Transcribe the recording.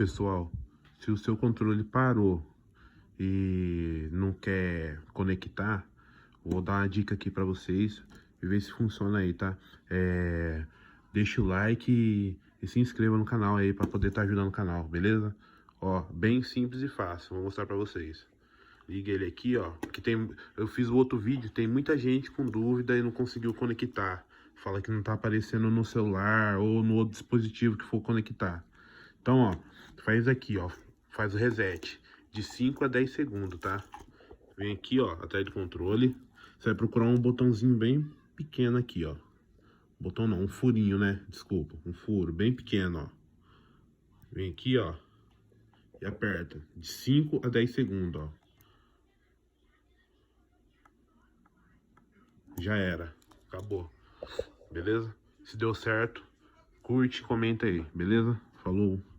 Pessoal, se o seu controle parou e não quer conectar, vou dar uma dica aqui pra vocês e ver se funciona aí, tá? Deixa o like e se inscreva no canal aí pra poder estar ajudando o canal, beleza? Ó, bem simples e fácil, vou mostrar pra vocês. Liga ele aqui, ó, que eu fiz o outro vídeo, tem muita gente com dúvida e não conseguiu conectar. Fala que não tá aparecendo no celular ou no outro dispositivo que for conectar. Então, ó, faz aqui, ó, faz o reset de 5 a 10 segundos, tá? Vem aqui, ó, atrás do controle. Você vai procurar um botãozinho bem pequeno aqui, ó. Botão não, um furinho, né? Desculpa, um furo bem pequeno, ó. Vem aqui, ó, e aperta de 5 a 10 segundos, ó. Já era, acabou, beleza? Se deu certo, curte, comenta aí, beleza? Falou!